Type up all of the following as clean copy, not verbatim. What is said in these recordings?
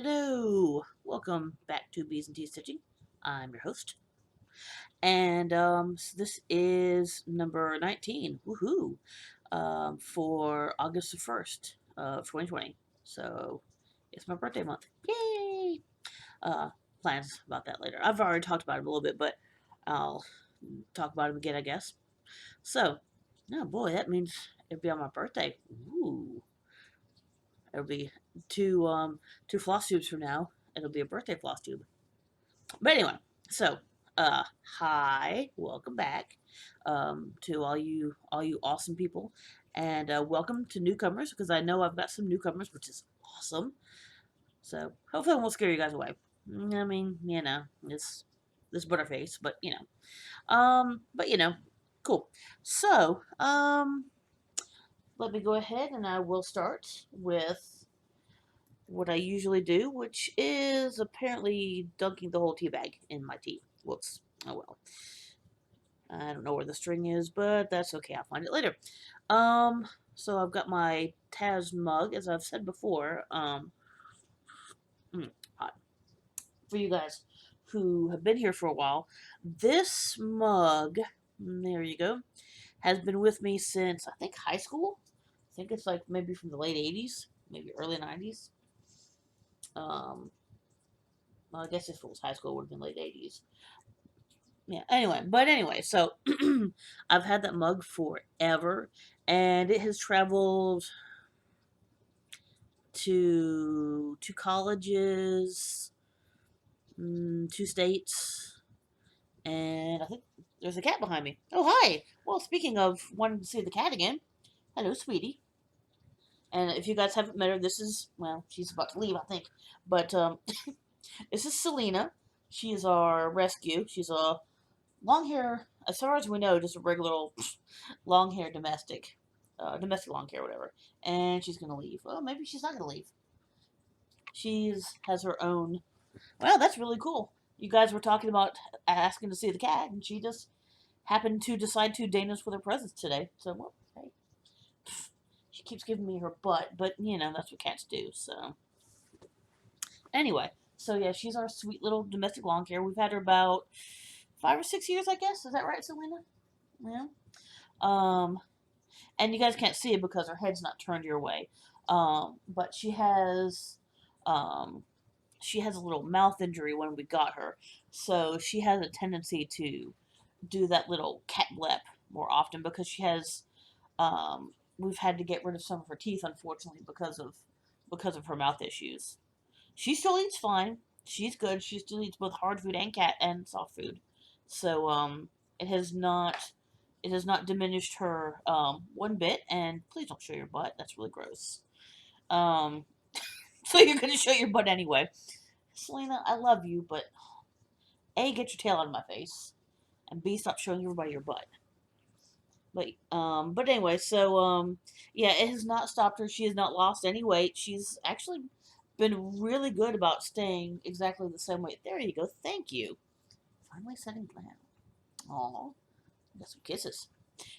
Hello, welcome back to Bees and Tea Stitching. I'm your host, and so this is number 19. Woohoo! For August the 1st of 2020. So it's my birthday month. Yay! Uh, Plans about that later. I've already talked about it a little bit, but I'll talk about it again, I guess. So, oh boy, that means it'll be on my birthday. Ooh, it'll be two floss tubes from now. It'll be a birthday floss tube. But anyway, so hi, welcome back to all you awesome people, and welcome to newcomers because I know I've got some newcomers, which is awesome. So hopefully I won't scare you guys away. I mean, this butterface, but cool. So let me go ahead and I will start with what I usually do, which is apparently dunking the whole tea bag in my tea. Whoops. Oh well. I don't know where the string is, but that's okay. I'll find it later. So I've got my Taz mug, as I've said before. Hot. For you guys who have been here for a while, this mug, there you go, has been with me since I think high school. I think it's like maybe from the late 80s, maybe early 90s. Well, I guess if it was high school, it would have been late 80s. Yeah, anyway, so I've had that mug forever, and it has traveled to two colleges, two states, and I think there's a cat behind me. Oh, hi! Well, speaking of wanting to see the cat again, hello, sweetie. And if you guys haven't met her, this is, well, she's about to leave, I think. But, this is Selena. She is our rescue. She's a long hair, as far as we know, just a regular old long hair domestic long hair, whatever. And she's gonna leave. Well, maybe she's not gonna leave. She's has her own. Well, that's really cool. You guys were talking about asking to see the cat, and she just happened to decide to deign us with her presence today. So, well, hey, she keeps giving me her butt, but that's what cats do. So, anyway, so yeah, she's our sweet little domestic long hair. We've had her about 5 or 6 years, I guess. Is that right, Selena? Yeah. Um, and you guys can't see it because her head's not turned your way. But um, she has a little mouth injury when we got her, so she has a tendency to do that little cat lip more often because she has. We've had to get rid of some of her teeth, unfortunately, because of her mouth issues. She still eats fine. She's good. She still eats both hard food and cat and soft food. So it has not diminished her one bit. And please don't show your butt. That's really gross. Um, so you're gonna show your butt anyway. Selena, I love you, but A, get your tail out of my face, and B, stop showing everybody your butt. But anyway, so yeah, it has not stopped her. She has not lost any weight. She's actually been really good about staying exactly the same weight. There you go. Thank you. Finally setting down. Aw, got some kisses.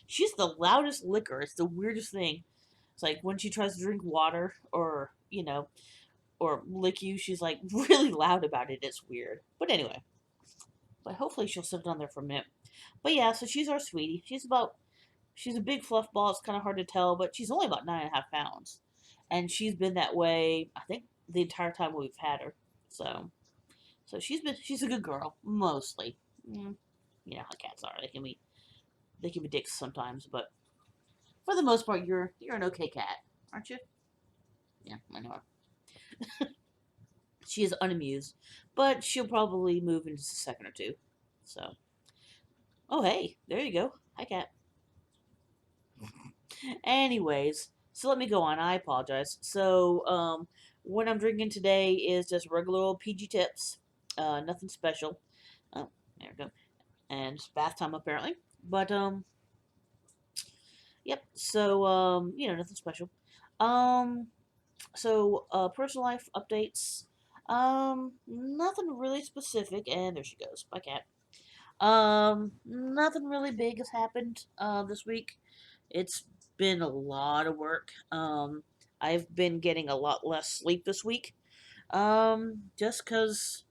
She's the loudest licker. It's the weirdest thing. It's like when she tries to drink water or lick you, she's like really loud about it. It's weird. But anyway, but hopefully she'll sit down there for a minute. But yeah, so she's our sweetie. She's a big fluff ball. It's kind of hard to tell, but she's only about 9.5 pounds, and she's been that way. I think the entire time we've had her. So she's a good girl mostly. You know how cats are. They can be dicks sometimes, but for the most part, you're an okay cat, aren't you? Yeah, I know her. She is unamused, but she'll probably move in just a second or two. So, oh hey, there you go. Hi cat. Anyways, so let me go on. I apologize. So, what I'm drinking today is just regular old PG tips. Nothing special. Oh, there we go. And it's bath time apparently. But yep. So nothing special. Um, personal life updates. Nothing really specific. And there she goes. Bye, cat. Nothing really big has happened this week. It's been a lot of work. I've been getting a lot less sleep this week. Just because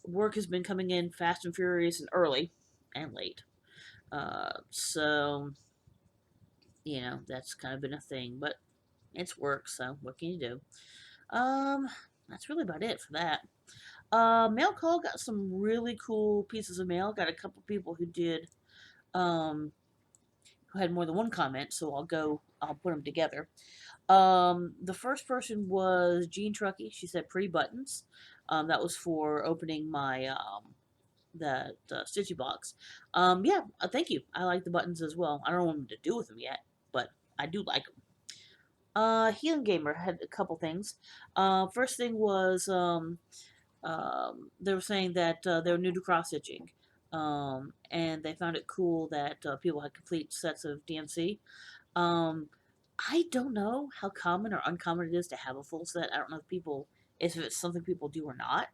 work has been coming in fast and furious and early and late. So that's kind of been a thing, but it's work, so what can you do? Um, that's really about it for that. Mail call got some really cool pieces of mail. Got a couple people um who had more than one comment, so I'll put them together. The first person was Jean Truckee. She said pretty buttons. That was for opening my the Stitchy box. Yeah, thank you. I like the buttons as well. I don't know what to do with them yet, but I do like them. Healing Gamer had a couple things. First thing was they were saying that they were new to cross stitching, and they found it cool that people had complete sets of DMC. Um, I don't know how common or uncommon it is to have a full set. I don't know if it's something people do or not.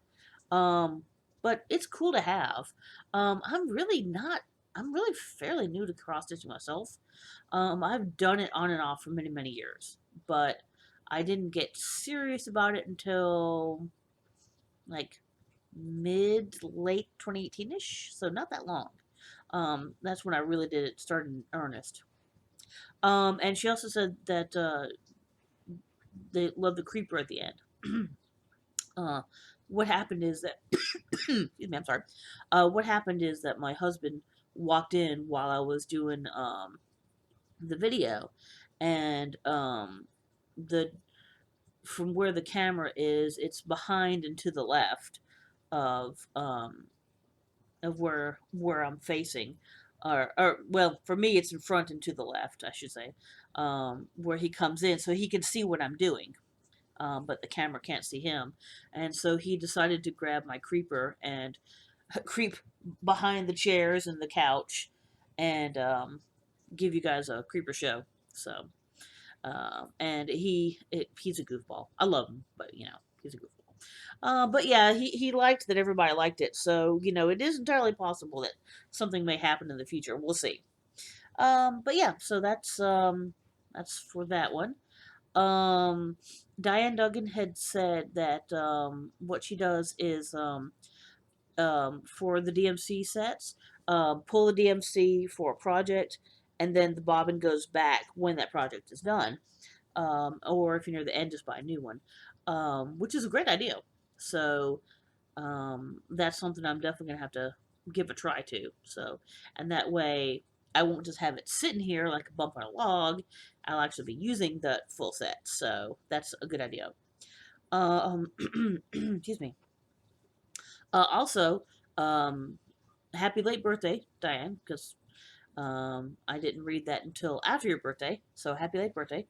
Um, but it's cool to have. I'm really not. I'm really fairly new to cross stitching myself. I've done it on and off for many many years, but I didn't get serious about it until like mid late 2018 ish. So not that long. That's when I really did it. Started in earnest. And she also said that they love the creeper at the end. uh, what happened is that, excuse me, I'm sorry. What happened is that my husband walked in while I was doing the video, and the from where the camera is, it's behind and to the left of where I'm facing, or well, for me, it's in front and to the left, I should say, where he comes in, so he can see what I'm doing. But the camera can't see him, and so he decided to grab my creeper and creep behind the chairs and the couch, and give you guys a creeper show. So, and he's a goofball. I love him, but he's a goofball. But yeah, he liked that everybody liked it. So it is entirely possible that something may happen in the future. We'll see. But yeah, so that's for that one. Um, Diane Duggan had said that what she does is for the DMC sets, pull a DMC for a project, and then the bobbin goes back when that project is done. Or if you're near the end, just buy a new one, which is a great idea. So that's something I'm definitely gonna have to give a try to. So, and that way I won't just have it sitting here like a bump on a log. I'll actually be using the full set. So that's a good idea. Excuse me. Also, um, happy late birthday, Diane, because I didn't read that until after your birthday. So happy late birthday.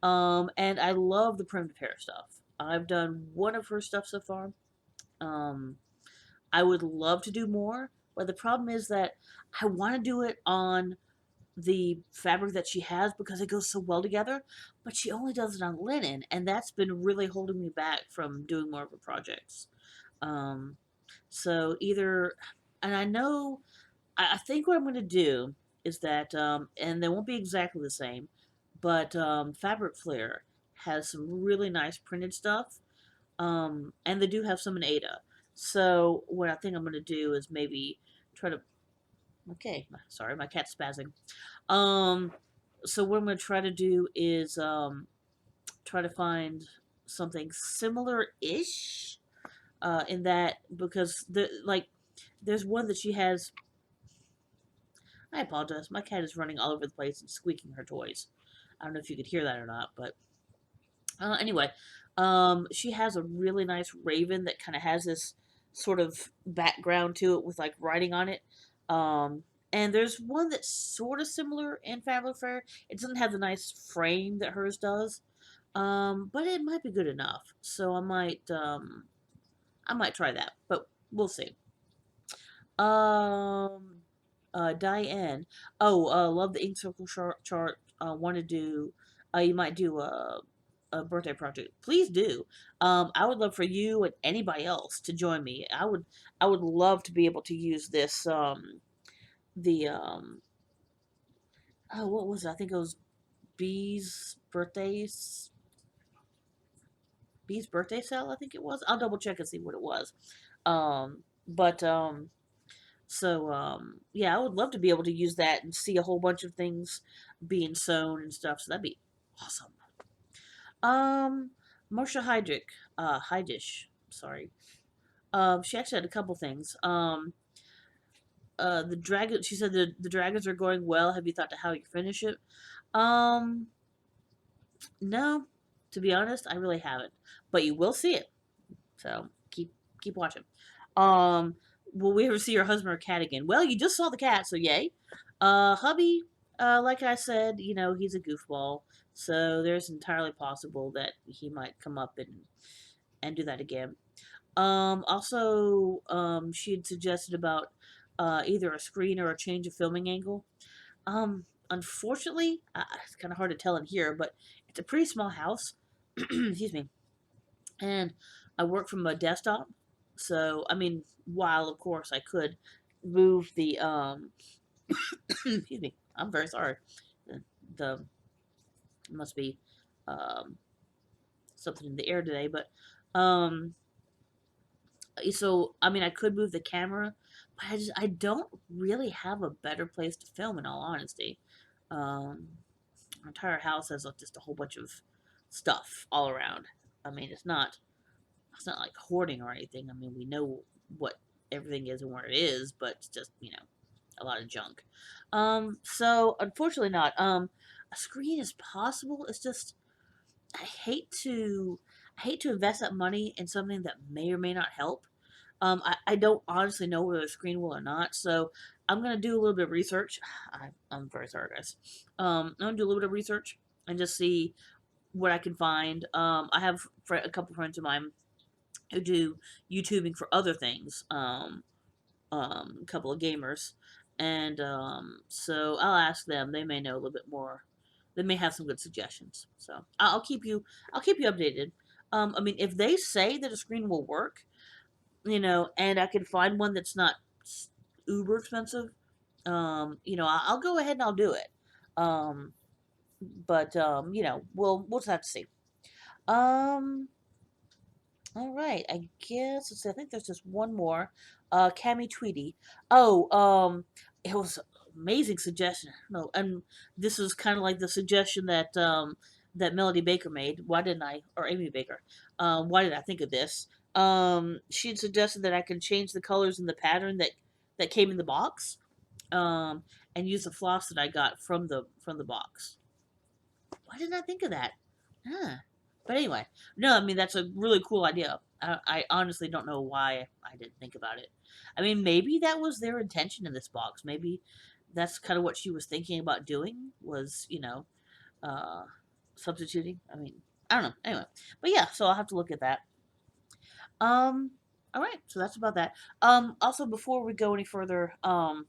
And I love the primitive hair stuff. I've done one of her stuff so far. Um, I would love to do more, but the problem is that I want to do it on the fabric that she has because it goes so well together, but she only does it on linen, and that's been really holding me back from doing more of her projects. Um, so either, and I think what I'm going to do is that, and they won't be exactly the same, but Fabric Flare has some really nice printed stuff, and they do have some in Ada. So what I think I'm going to do is maybe try to. Okay, sorry, my cat's spazzing. Um, so what I'm going to try to do is try to find something similar-ish in that because there's one that she has. I apologize. My cat is running all over the place and squeaking her toys. I don't know if you could hear that or not, but anyway, she has a really nice raven that kind of has this sort of background to it with like writing on it. And there's one that's sort of similar in Fabric Fair. It doesn't have the nice frame that hers does, but it might be good enough. So I might try that, but we'll see. Um, Diane. Oh, love the ink circle chart. Want to do? You might do a birthday project. Please do. I would love for you and anybody else to join me. I would love to be able to use this. The oh, what was it? I think it was Bee's birthdays. Bee's birthday sale, I think it was. I'll double check and see what it was. But so yeah, I would love to be able to use that and see a whole bunch of things being sewn and stuff. So that'd be awesome. Um, Marsha Heidish, sorry. She actually had a couple things. The dragon. She said the dragons are going well. Have you thought to how you finish it? Um, no, to be honest, I really haven't. But you will see it. So keep watching. Um, will we ever see your husband or cat again? Well, you just saw the cat, so yay. Hubby, like I said, he's a goofball, so there's entirely possible that he might come up and do that again. Also, she had suggested about either a screen or a change of filming angle. Unfortunately, it's kind of hard to tell in here, but it's a pretty small house. Excuse me. And I work from a desktop, so I mean, while of course I could move the excuse me, I'm very sorry. The must be um something in the air today, but um so I mean I could move the camera, but I don't really have a better place to film in all honesty. Um our entire house has like, just a whole bunch of stuff all around. I mean it's not like hoarding or anything. I mean we know what everything is and where it is, but it's just, a lot of junk. So unfortunately not. A screen is possible. It's just I hate to I hate to invest that money in something that may or may not help. I don't honestly know whether the screen will or not, so I'm gonna do a little bit of research. I'm very sorry, guys. I'm gonna do a little bit of research and just see what I can find. I have a couple friends of mine who do YouTubing for other things. A couple of gamers, and so I'll ask them. They may know a little bit more. They may have some good suggestions. So I'll keep you updated. I mean, if they say that a screen will work, and I can find one that's not uber expensive, I'll go ahead and I'll do it. Um, but we'll just have to see. Um, all right, I guess let's see. I think there's just one more. Cammy Tweety. Oh, it was amazing suggestion. No, and this is kind of like the suggestion that Melody Baker made. Why didn't I, or Amy Baker? Why did I think of this? She had suggested that I can change the colors and the pattern that came in the box. Um, and use the floss that I got from the box. Why didn't I think of that? Huh. But anyway, no, I mean that's a really cool idea. I honestly don't know why I didn't think about it. I mean, maybe that was their intention in this box. Maybe that's kind of what she was thinking about doing was, uh, substituting. I mean, I don't know. Anyway, but yeah, so I'll have to look at that. Um, all right, so that's about that. Also before we go any further, I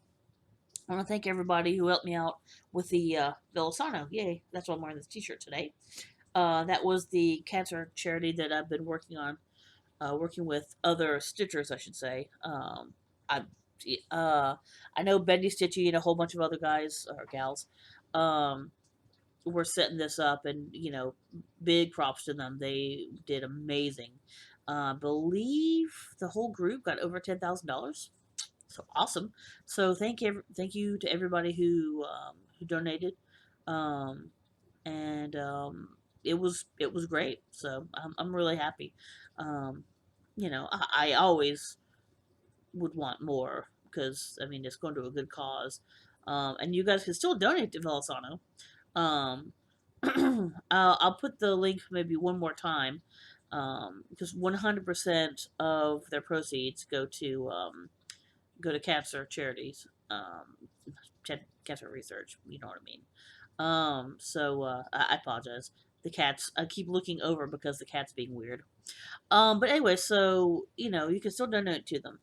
want to thank everybody who helped me out with the Velasano. Yay, that's why I'm wearing this T-shirt today. That was the cancer charity that I've been working on, working with other stitchers, I should say. I, I know Bendy Stitchy and a whole bunch of other guys or gals, um, were setting this up, and big props to them. They did amazing. Believe the whole group got over $10,000. So awesome. So thank you to everybody who donated. Um, and it was great. So I'm really happy. Um, I always would want more because I mean it's going to a good cause. And you guys can still donate to Velasano. Um, I'll put the link maybe one more time because 100% of their proceeds go to cancer charities, cancer research. You know what I mean. So I apologize. The cats. I keep looking over because the cat's being weird. But anyway, so you can still donate to them.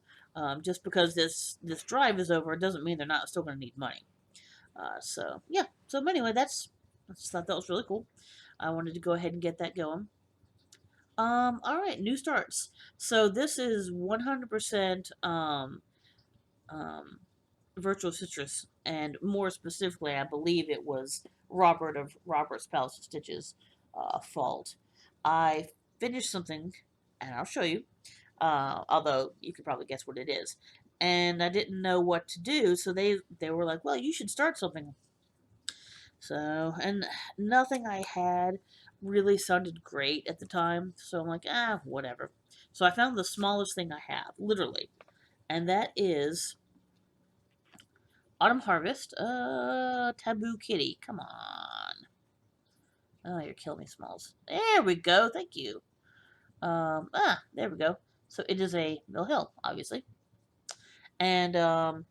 Just because this drive is over, doesn't mean they're not still going to need money. So yeah. So anyway, I just thought that was really cool. I wanted to go ahead and get that going. All right, new starts. So this is 100% um, Virtual Citrus, and more specifically, I believe it was Robert of Robert's Palace of Stitches fault. I finished something, and I'll show you. Although you could probably guess what it is. And I didn't know what to do, so they were like, "Well, you should start something." So, and nothing I had really sounded great at the time, so I'm like, whatever. So I found the smallest thing I have, literally, and that is Autumn Harvest. Taboo Kitty. Come on. Oh, you're killing me, Smalls. There we go. Thank you. There we go. So it is a Mill Hill, obviously. And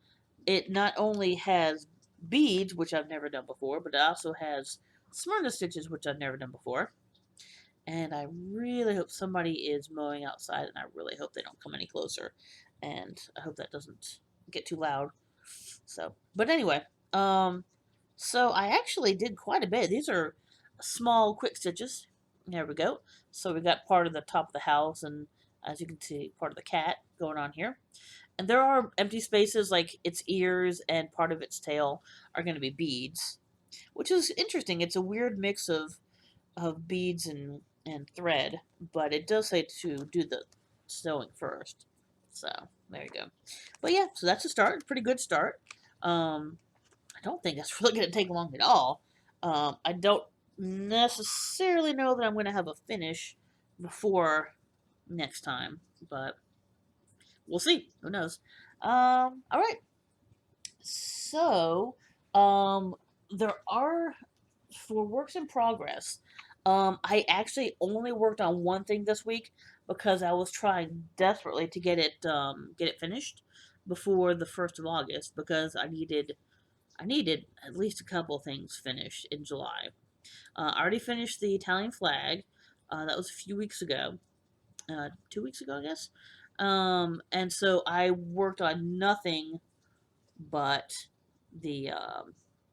it not only has beads, which I've never done before, but it also has Smyrna stitches, which I've never done before. And I really hope somebody is mowing outside, and I really hope they don't come any closer. And I hope that doesn't get too loud. So, but anyway, so I actually did quite a bit. These are small, quick stitches. There we go. So we got part of the top of the house, and as you can see, part of the cat going on here. And there are empty spaces, like its ears and part of its tail are going to be beads, which is interesting. It's a weird mix of beads and thread, but it does say to do the sewing first. So there you go. But yeah, so that's a start. Pretty good start. I don't think that's really going to take long at all. I don't necessarily know that I'm going to have a finish before next time, but we'll see. Who knows? All right. So, um, there are for works in progress. I actually only worked on one thing this week because I was trying desperately to get it finished before the 1st of August because I needed at least a couple things finished in July. I already finished the Italian flag. That was a few weeks ago. 2 weeks ago, I guess. And so I worked on nothing but the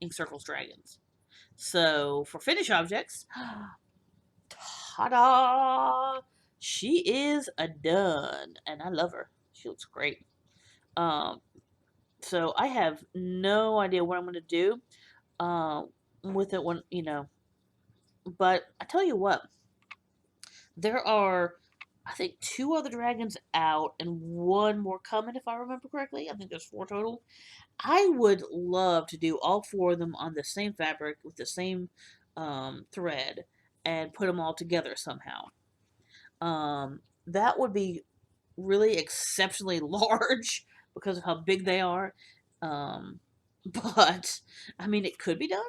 Ink Circles Dragons. So for finish objects, ta-da! She is a done, and I love her. She looks great. Um, so I have no idea what I'm going to do with it when But I tell you what, there are, I think, two other dragons out and one more coming, if I remember correctly. I think there's four total. I would love to do all four of them on the same fabric with the same thread and put them all together somehow. That would be really exceptionally large because of how big they are. Um, but I mean, it could be done.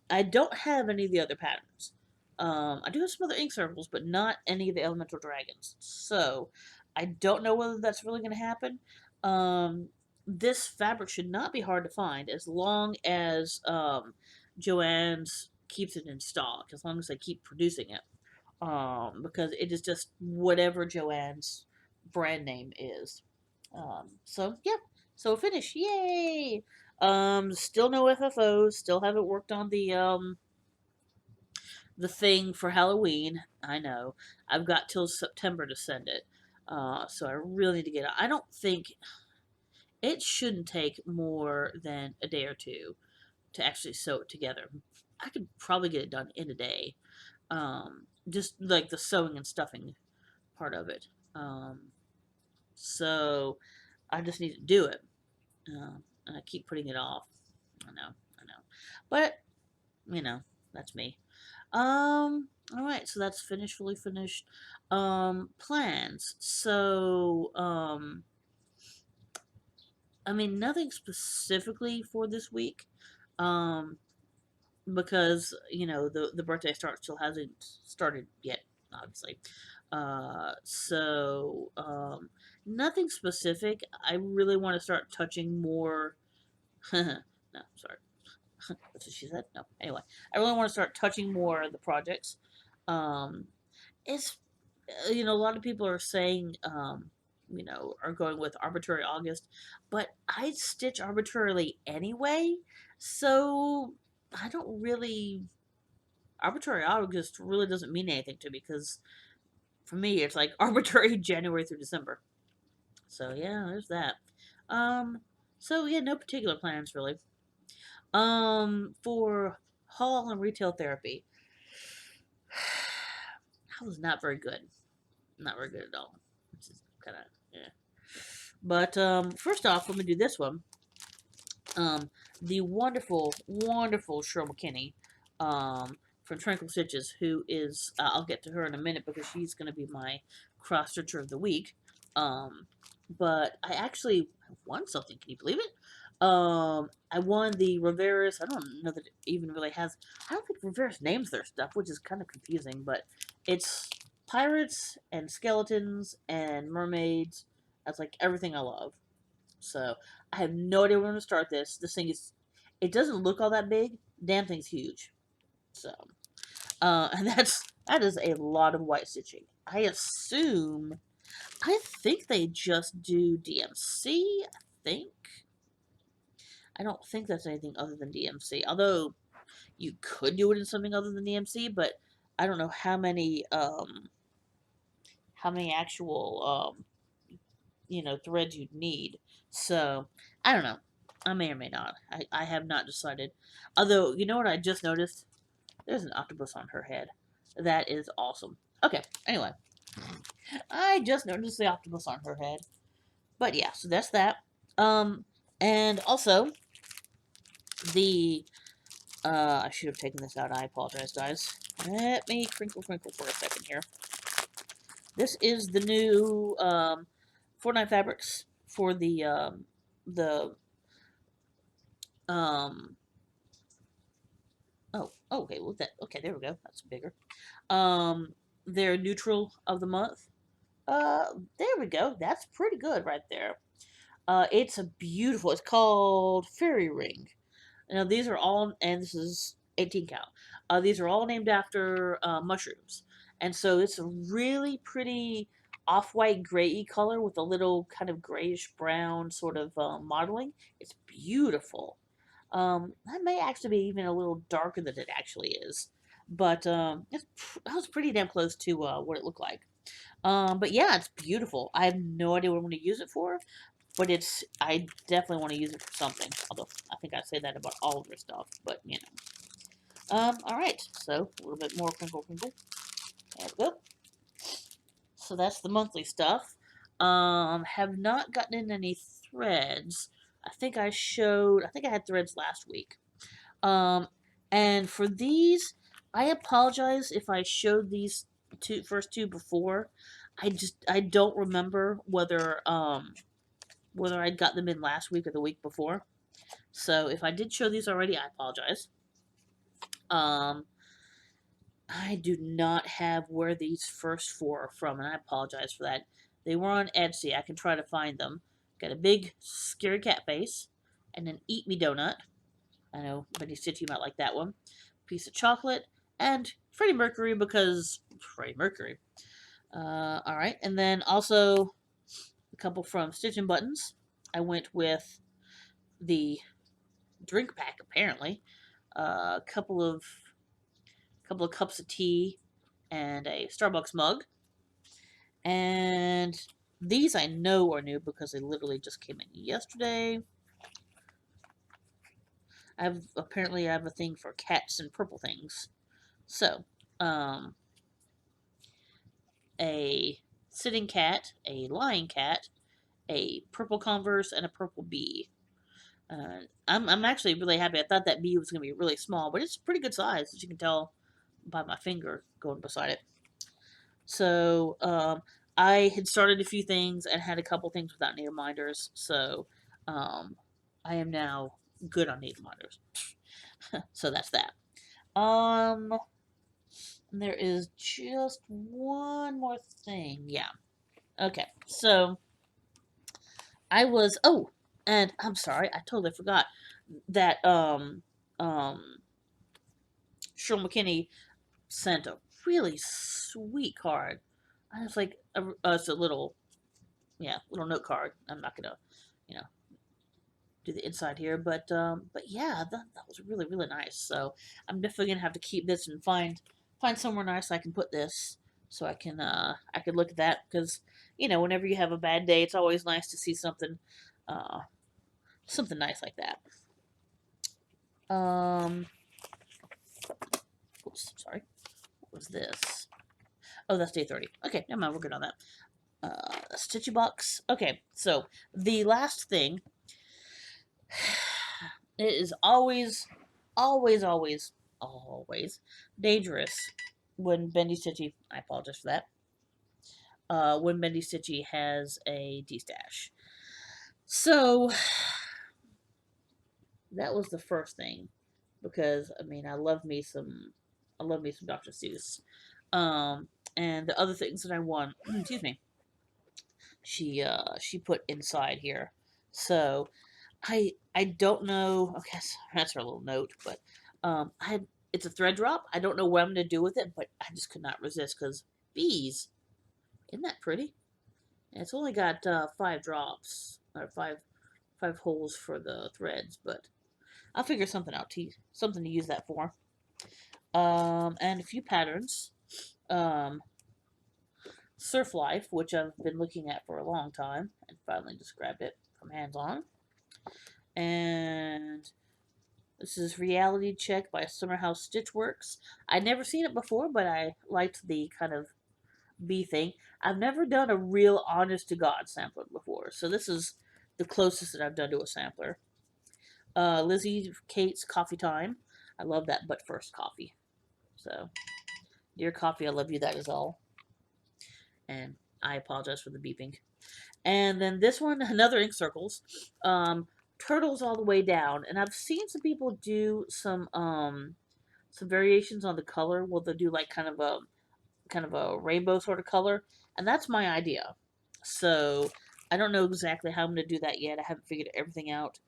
I don't have any of the other patterns. I do have some other ink circles, but not any of the elemental dragons. So, I don't know whether that's really going to happen. This fabric should not be hard to find as long as Joann's keeps it in stock, as long as they keep producing it. Because it is just whatever Joann's brand name is. So yeah, so finish, yay! Still no FFOs. Still haven't worked on the thing for Halloween. I know. I've got till September to send it. So I really need to get it. I don't think it shouldn't take more than a day or two to actually sew it together. I could probably get it done in a day. Just like the sewing and stuffing part of it. So I just need to do it. And I keep putting it off. I know. But, that's me. Alright, so that's finished, fully finished. Plans. So, I mean, nothing specifically for this week. Because, the birthday start still hasn't started yet, obviously. So, nothing specific. I really want to start touching more. No, sorry. That's what she said. No. Anyway, I really want to start touching more of the projects. Um, it's a lot of people are saying are going with arbitrary August, but I stitch arbitrarily anyway, so I don't really arbitrary August really doesn't mean anything to me because for me it's like arbitrary January through December. So yeah, there's that. Um, so yeah, no particular plans really. For haul and retail therapy. that was not very good. Not very good at all. Which is kind of, yeah. But first off, let me do this one. The wonderful, wonderful Cheryl McKinney from Tranquil Stitches, who is, I'll get to her in a minute because she's going to be my cross stitcher of the week. But I actually won something. Can you believe it? I won the Rivera's. I don't know that it even really has. I don't think Rivera's names their stuff, which is kind of confusing. But it's pirates and skeletons and mermaids. That's like everything I love. So I have no idea where I'm gonna start this. This thing is, it doesn't look all that big. Damn thing's huge. So, and that is a lot of white stitching. I think they just do DMC. I think. I don't think that's anything other than DMC. Although you could do it in something other than DMC, but I don't know how many actual threads you'd need. So I don't know. I may or may not. I have not decided. Although, you know what I just noticed? There's an octopus on her head. That is awesome. Okay, anyway. I just noticed the octopus on her head. But yeah, so that's that. And also, the, I should have taken this out. I apologize, guys. Let me crinkle for a second here. This is the new, Fortnite fabrics for the okay, well okay, there we go. That's bigger. Their neutral of the month. There we go. That's pretty good right there. It's a beautiful. It's called Fairy Ring. Now these are all, and this is 18 count. These are all named after mushrooms, and so it's a really pretty off-white gray color with a little kind of grayish brown sort of modeling. It's beautiful. That may actually be even a little darker than it actually is, but that was pretty damn close to what it looked like. But yeah, it's beautiful. I have no idea what I'm going to use it for, but I definitely want to use it for something. Although I think I say that about all of their stuff, but you know. All right. So a little bit more crinkle. There we go. So that's the monthly stuff. Have not gotten in any threads. I think I had threads last week. And for these, I apologize if I showed these first two before. I don't remember whether I'd got them in last week or the week before. So if I did show these already, I apologize. I do not have where these first four are from, and I apologize for that. They were on Etsy. I can try to find them. Got a big scary cat face, and an eat me donut. I know many stitch you might like that one. Piece of chocolate, and Freddie Mercury because Freddie Mercury. Alright, and then also a couple from StitchnButtons. I went with the drink pack, apparently. A couple of cups of tea, and a Starbucks mug. And these I know are new because they literally just came in yesterday. Apparently I have a thing for cats and purple things. So, a sitting cat, a lying cat, a purple Converse, and a purple bee. I'm actually really happy. I thought that bee was going to be really small, but it's a pretty good size, as you can tell by my finger going beside it. So, I had started a few things and had a couple things without need reminders, so I am now good on need reminders. So that's that. There is just one more thing. Yeah. Okay. So and I'm sorry, I totally forgot that Cheryl McKinney sent a really sweet card. I was like, it's a little note card. I'm not gonna, you know, do the inside here, but yeah, that was really really nice. So I'm definitely gonna have to keep this and find somewhere nice I can put this, so I can look at that because whenever you have a bad day, it's always nice to see something something nice like that. Oops, sorry. What was this? Oh, that's day 30. Okay, never mind, we're good on that. Stitchy box. Okay, so the last thing, it is always, always, always, always dangerous when Bendy Stitchy, I apologize for that, when Bendy Stitchy has a D-stash. So, that was the first thing, because, I mean, I love me some Dr. Seuss. And the other things that I want, excuse me, she put inside here. So, I don't know. Okay, so that's her little note, but it's a thread drop. I don't know what I'm gonna do with it, but I just could not resist because bees. Isn't that pretty? And it's only got 5 drops or five holes for the threads, but I'll figure something out something to use that for. And a few patterns. Surf Life, which I've been looking at for a long time, and finally just grabbed it from hands on. And this is Reality Check by Summerhouse Stitchworks. I'd never seen it before, but I liked the kind of bee thing. I've never done a real honest to God sampler before, so this is the closest that I've done to a sampler. Lizzie Kate's Coffee Time. I love that but first coffee. So, dear coffee, I love you, that is all. And I apologize for the beeping. And then this one, another ink circles. Turtles all the way down. And I've seen some people do some variations on the color. Well, they'll do like kind of a rainbow sort of color. And that's my idea. So I don't know exactly how I'm gonna do that yet. I haven't figured everything out.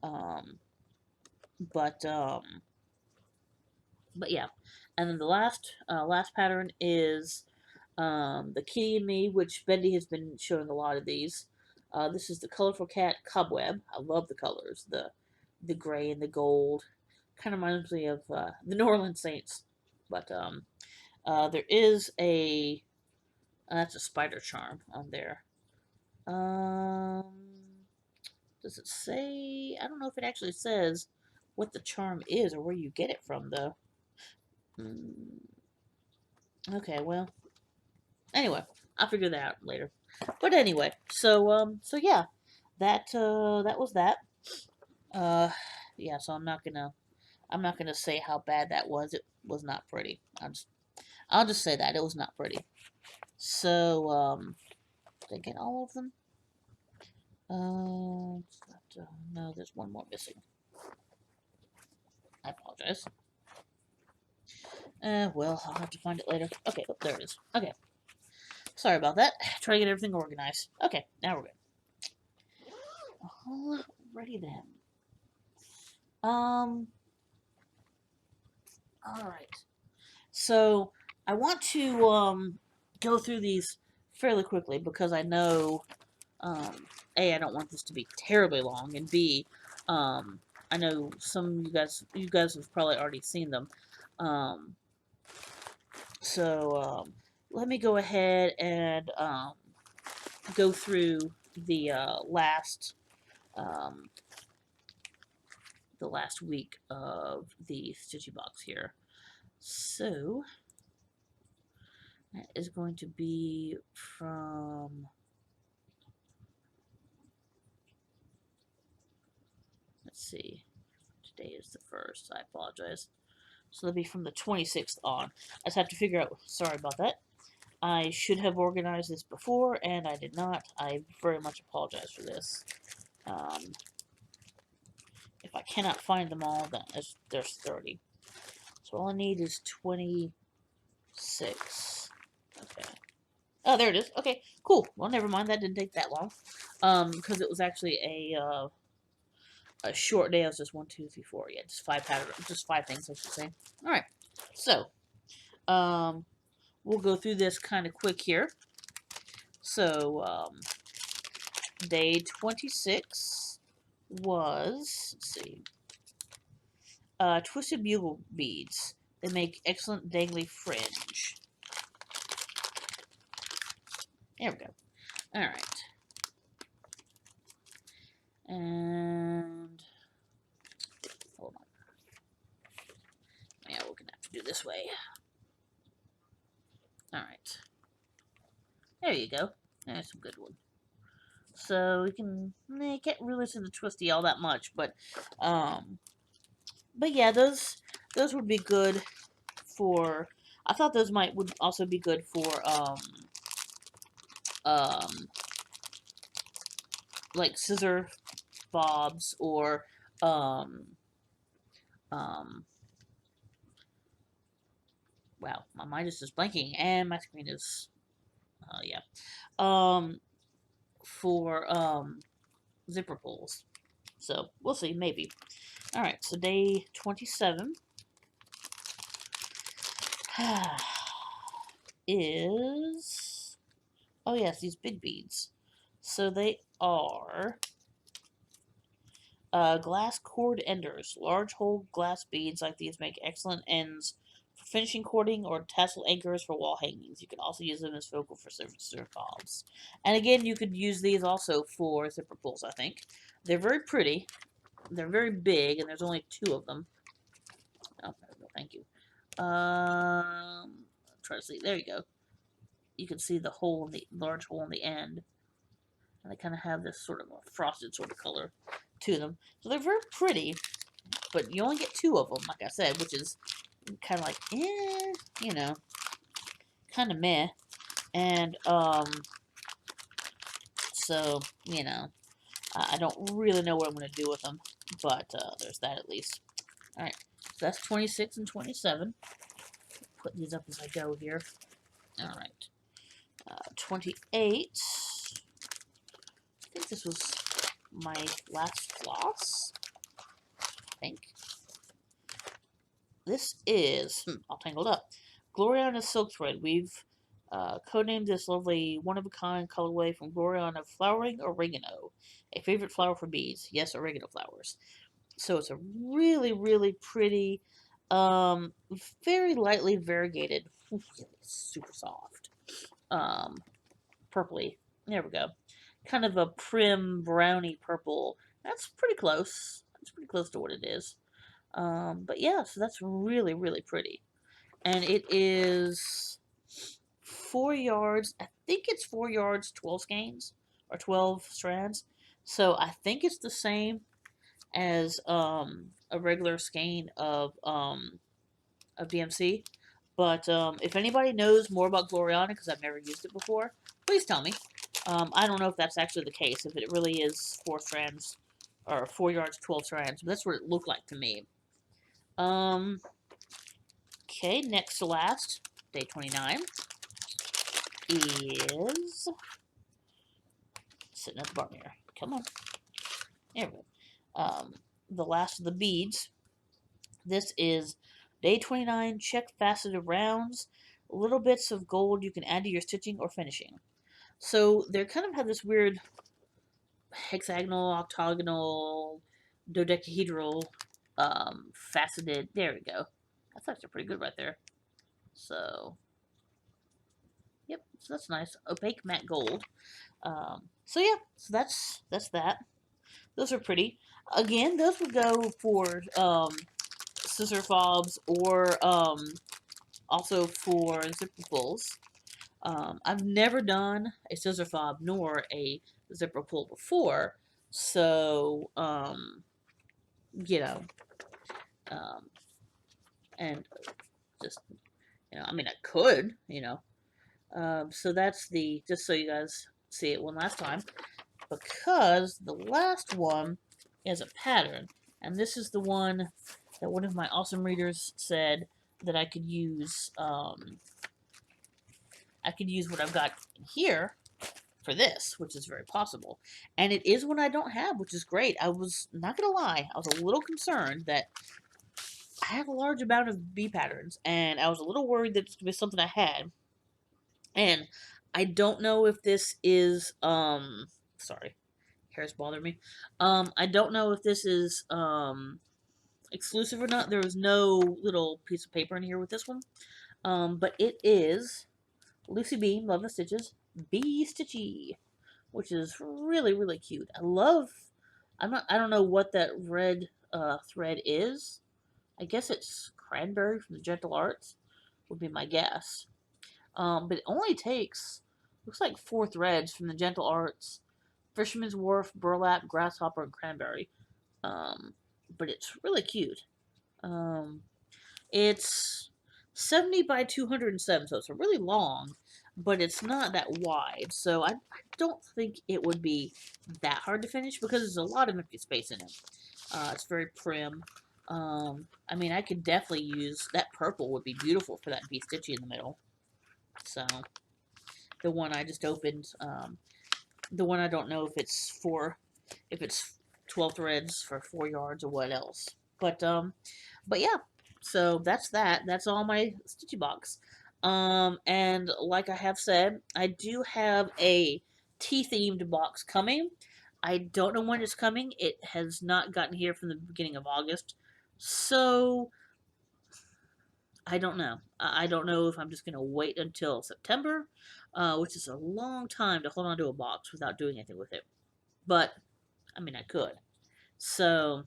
But yeah. And then the last pattern is the Kitty and Me, which Bendy has been showing a lot of these. This is the Colorful Cat Cobweb. I love the colors, the gray and the gold. Kind of reminds me of the New Orleans Saints. But there is that's a spider charm on there. Does it say? I don't know if it actually says what the charm is or where you get it from, though. Okay, well, anyway, I'll figure that out later. But anyway, so yeah, that was that. Yeah, so I'm not gonna say how bad that was. It was not pretty. I'll just say that it was not pretty. So did I get all of them? No, there's one more missing. I apologize. Well, I'll have to find it later. Okay, oh, there it is. Okay. Sorry about that. Try to get everything organized. Okay, now we're good. Alrighty then. Alright. So, I want to, go through these fairly quickly because I know, A, I don't want this to be terribly long, and B, I know some of you guys have probably already seen them. So, let me go ahead and, go through the, the last week of the Stitchy box here. So, that is going to be from, let's see, today is the 1st, I apologize. So that'll be from the 26th on. I just have to figure out, sorry about that. I should have organized this before, and I did not. I very much apologize for this. If I cannot find them all, then there's 30. So all I need is 26. Okay. Oh, there it is. Okay, cool. Well, never mind. That didn't take that long. Because it was actually a short day. It was just 1, 2, 3, 4. Yeah, just 5 patterns. Just 5 things, I should say. All right. So, we'll go through this kind of quick here. So, day 26 was, let's see, Twisted Bugle Beads. They make excellent dangly fringe. There we go. Alright. And, hold on. Yeah, we're gonna have to do this way. Alright. There you go. There's some good one. So you can't really see the twisty all that much, but yeah, those would be good for. I thought those would also be good for um like scissor fobs or um um wow, my mind is just blanking and my screen is yeah um for zipper pulls. So we'll see, maybe. All right, so day 27 is, oh yes, these big beads. So they are glass cord enders. Large hole glass beads like these make excellent ends for finishing cording or tassel anchors for wall hangings. You can also use them as focal for zipper fobs. And again, you could use these also for zipper pulls, I think. They're very pretty. They're very big, and there's only 2 of them. Oh, no, thank you. Try to see. There you go. You can see the hole in the large hole in the end, and they kind of have this sort of a frosted sort of color to them. So they're very pretty, but you only get 2 of them, like I said, which is kind of like, you know, kind of meh. And so you know, I don't really know what I'm going to do with them, but there's that at least. All right, so that's 26 and 27. Put these up as I go here. All right, 28. I think this was my last floss. I think. This is all tangled up. Gloriana Silk Thread. We've codenamed this lovely one-of-a-kind colorway from Gloriana Flowering Oregano, a favorite flower for bees. Yes, oregano flowers. So it's a really, really pretty, very lightly variegated, super soft, purpley. There we go. Kind of a prim browny purple. That's pretty close. That's pretty close to what it is. But yeah, so that's really, really pretty. And it is 4 yards. I think it's 4 yards, 12 skeins or 12 strands. So I think it's the same as a regular skein of BMC. But if anybody knows more about Gloriana, because I've never used it before, please tell me. I don't know if that's actually the case, if it really is 4 strands, or 4 yards, 12 strands, but that's what it looked like to me. Okay, next to last, day 29, is sitting at the bottom here. Come on. There we go. The last of the beads. This is day 29, check faceted rounds. Little bits of gold you can add to your stitching or finishing. So they kind of have this weird hexagonal, octagonal, dodecahedral, faceted. There we go. That's actually pretty good right there. So, yep, so that's nice. Opaque matte gold. So yeah, so that's that. Those are pretty. Again, those would go for scissor fobs or also for zipper pulls. I've never done a scissor fob nor a zipper pull before, so you know, um, and just I mean, I could, so that's the just so you guys see it one last time, because the last one is a pattern, and this is the one that one of my awesome readers said that I could use. I could use what I've got here for this, which is very possible. And it is one I don't have, which is great. I was not gonna lie, I was a little concerned that I have a large amount of bee patterns, and I was a little worried that it's gonna be something I had. And I don't know if this is sorry, hair's bothering me. I don't know if this is exclusive or not. There was no little piece of paper in here with this one. But it is Lucy Beam, Love the Stitches, Bee Stitchy, which is really, really cute. I don't know what that red thread is. I guess it's cranberry from the Gentle Arts, would be my guess. But it only takes looks like 4 threads from the Gentle Arts, Fisherman's Wharf, Burlap, Grasshopper, and Cranberry. But it's really cute. Um, it's 70 by 207, so it's really long, but it's not that wide. So I don't think it would be that hard to finish because there's a lot of empty space in it. It's very prim. I mean, I could definitely use that purple. Would be beautiful for that Bee Stitchy in the middle. So the one I just opened, the one I don't know if it's 12 threads for 4 yards or what else. But yeah, so that's that. That's all my Stitchy box. And like I have said, I do have a tea themed box coming. I don't know when it's coming. It has not gotten here from the beginning of August. So I don't know. I don't know if I'm just going to wait until September, which is a long time to hold on to a box without doing anything with it. But, I mean, I could. So,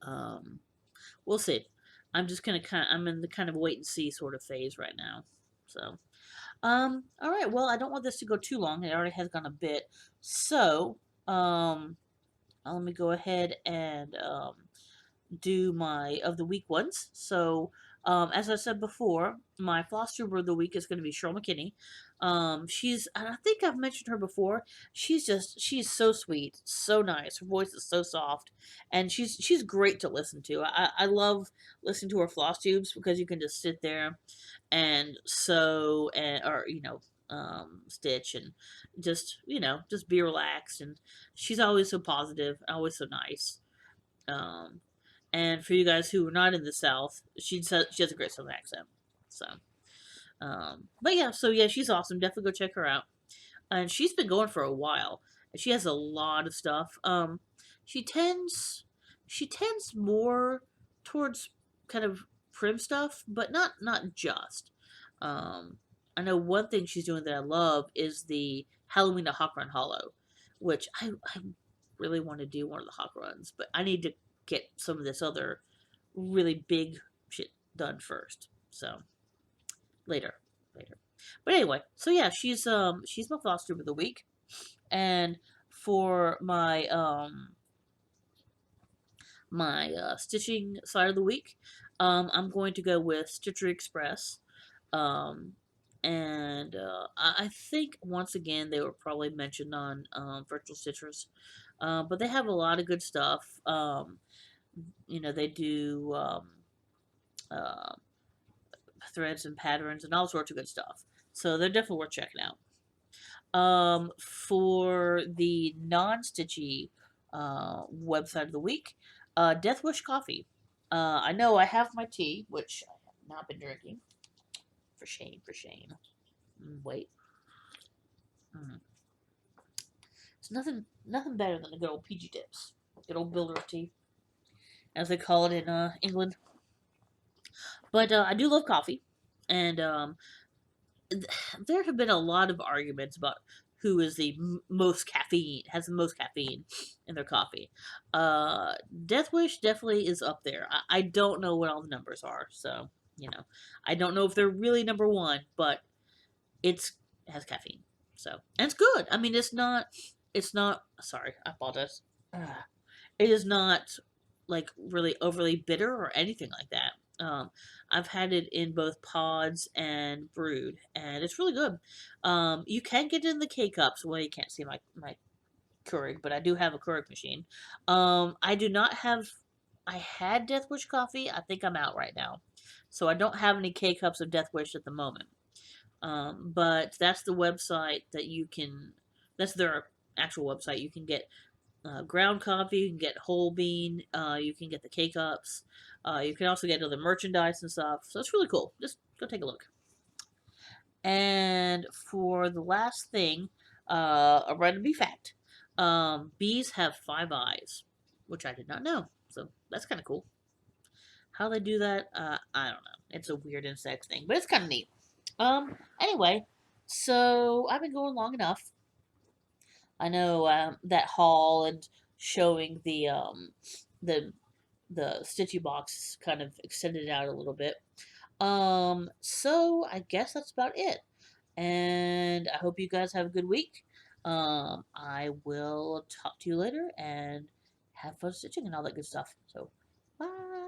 um, we'll see. I'm just gonna I'm in the kind of wait and see sort of phase right now. So, all right. Well, I don't want this to go too long. It already has gone a bit. So, let me go ahead and do my of the week ones. So, as I said before, my floss tuber of the week is going to be Cheryl McKinney. And I think I've mentioned her before. She's so sweet, so nice. Her voice is so soft, and she's great to listen to. I love listening to her floss tubes because you can just sit there and sew and or stitch and just be relaxed. And she's always so positive, always so nice. Um, and for you guys who are not in the South, she has a great Southern accent. So, but yeah, so yeah, she's awesome. Definitely go check her out. And she's been going for a while. She has a lot of stuff. She tends she tends more towards kind of prim stuff, but not just. Um, I know one thing she's doing that I love is the Halloween to Hawk Run Hollow, which I really want to do one of the Hawk Runs, but I need to get some of this other really big shit done first. So later, later. But anyway, so yeah, she's my floss tube of the week, and for my stitching side of the week, I'm going to go with Stitchery Xpress. Um, and I think once again they were probably mentioned on Virtual Stitchers, but they have a lot of good stuff. They do uh, threads and patterns and all sorts of good stuff. So they're definitely worth checking out. For the non-stitchy website of the week, Death Wish Coffee. I know I have my tea, which I have not been drinking. For shame, for shame. Wait. Mm. It's nothing better than a good old PG Tips. Good old builder of tea, as they call it in England. But I do love coffee, and there have been a lot of arguments about who is the most caffeine, has the most caffeine in their coffee. Death Wish definitely is up there. I don't know what all the numbers are, so I don't know if they're really number one, but it has caffeine, so and it's good. I mean, it's not. Sorry, I apologize. It is not like really overly bitter or anything like that. I've had it in both pods and brewed, and it's really good. You can get it in the K cups. Well, you can't see my Keurig, but I do have a Keurig machine. I do not have. I had Death Wish coffee. I think I'm out right now, so I don't have any K cups of Death Wish at the moment. But that's the website that you can. That's their actual website. You can get ground coffee, you can get whole bean, you can get the K cups, you can also get other merchandise and stuff. So it's really cool. Just go take a look. And for the last thing, a random bee fact: bees have 5 eyes, which I did not know. So that's kind of cool. How they do that, I don't know. It's a weird insect thing, but it's kind of neat. Anyway, so I've been going long enough. I know that haul and showing the the stitchy box kind of extended it out a little bit. So I guess that's about it. And I hope you guys have a good week. I will talk to you later and have fun stitching and all that good stuff. So, bye.